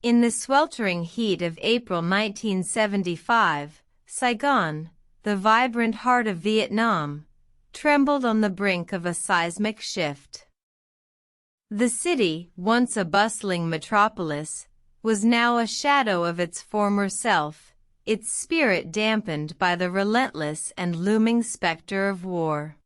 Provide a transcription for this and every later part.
In the sweltering heat of April 1975, Saigon, the vibrant heart of Vietnam, trembled on the brink of a seismic shift. The city, once a bustling metropolis, was now a shadow of its former self, its spirit dampened by the relentless and looming specter of war.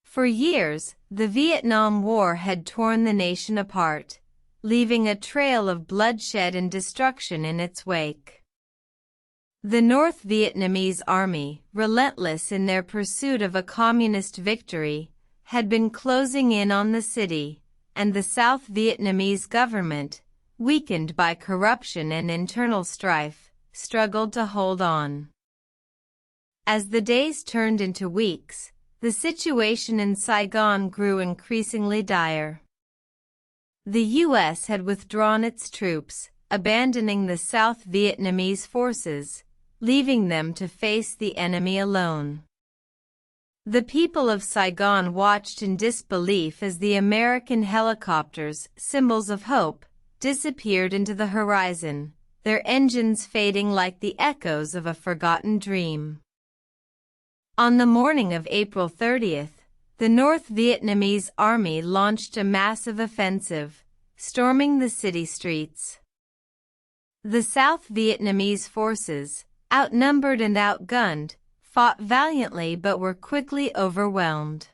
For years, the Vietnam War had torn the nation apart, leaving a trail of bloodshed and destruction in its wake. The North Vietnamese Army, relentless in their pursuit of a communist victory, had been closing in on the city, and the South Vietnamese government, weakened by corruption and internal strife, struggled to hold on. As the days turned into weeks, the situation in Saigon grew increasingly dire. The U.S. had withdrawn its troops, abandoning the South Vietnamese forces, leaving them to face the enemy alone. The people of Saigon watched in disbelief as the American helicopters, symbols of hope, disappeared into the horizon, their engines fading like the echoes of a forgotten dream. On the morning of April 30th, the North Vietnamese Army launched a massive offensive, storming the city streets. The South Vietnamese forces, outnumbered and outgunned, fought valiantly but were quickly overwhelmed.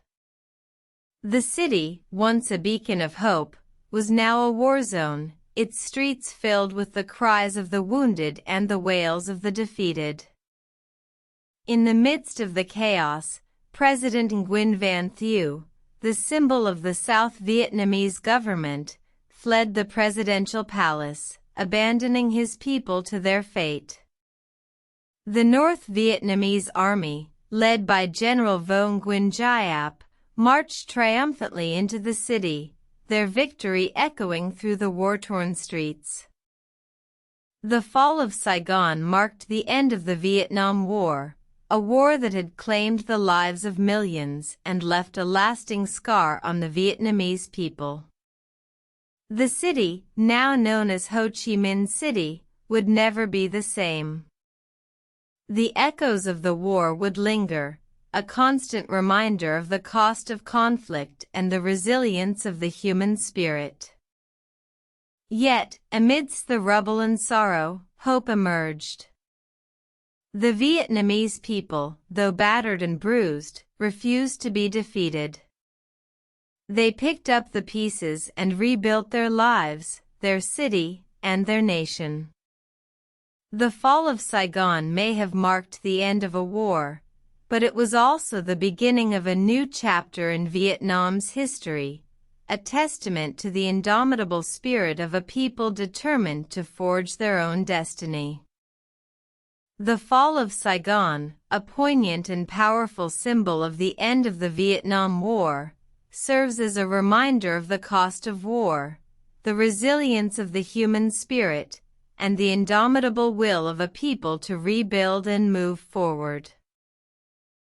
The city, once a beacon of hope, was now a war zone, its streets filled with the cries of the wounded and the wails of the defeated. In the midst of the chaos, President Nguyen Van Thieu, the symbol of the South Vietnamese government, fled the presidential palace, abandoning his people to their fate. The North Vietnamese Army, led by General Vo Nguyen Giap, marched triumphantly into the city, their victory echoing through the war-torn streets. The fall of Saigon marked the end of the Vietnam War, a war that had claimed the lives of millions and left a lasting scar on the Vietnamese people. The city, now known as Ho Chi Minh City, would never be the same. The echoes of the war would linger, a constant reminder of the cost of conflict and the resilience of the human spirit. Yet, amidst the rubble and sorrow, hope emerged. The Vietnamese people, though battered and bruised, refused to be defeated. They picked up the pieces and rebuilt their lives, their city, and their nation. The fall of Saigon may have marked the end of a war, but it was also the beginning of a new chapter in Vietnam's history, a testament to the indomitable spirit of a people determined to forge their own destiny. The fall of Saigon, a poignant and powerful symbol of the end of the Vietnam War, serves as a reminder of the cost of war, the resilience of the human spirit, and the indomitable will of a people to rebuild and move forward.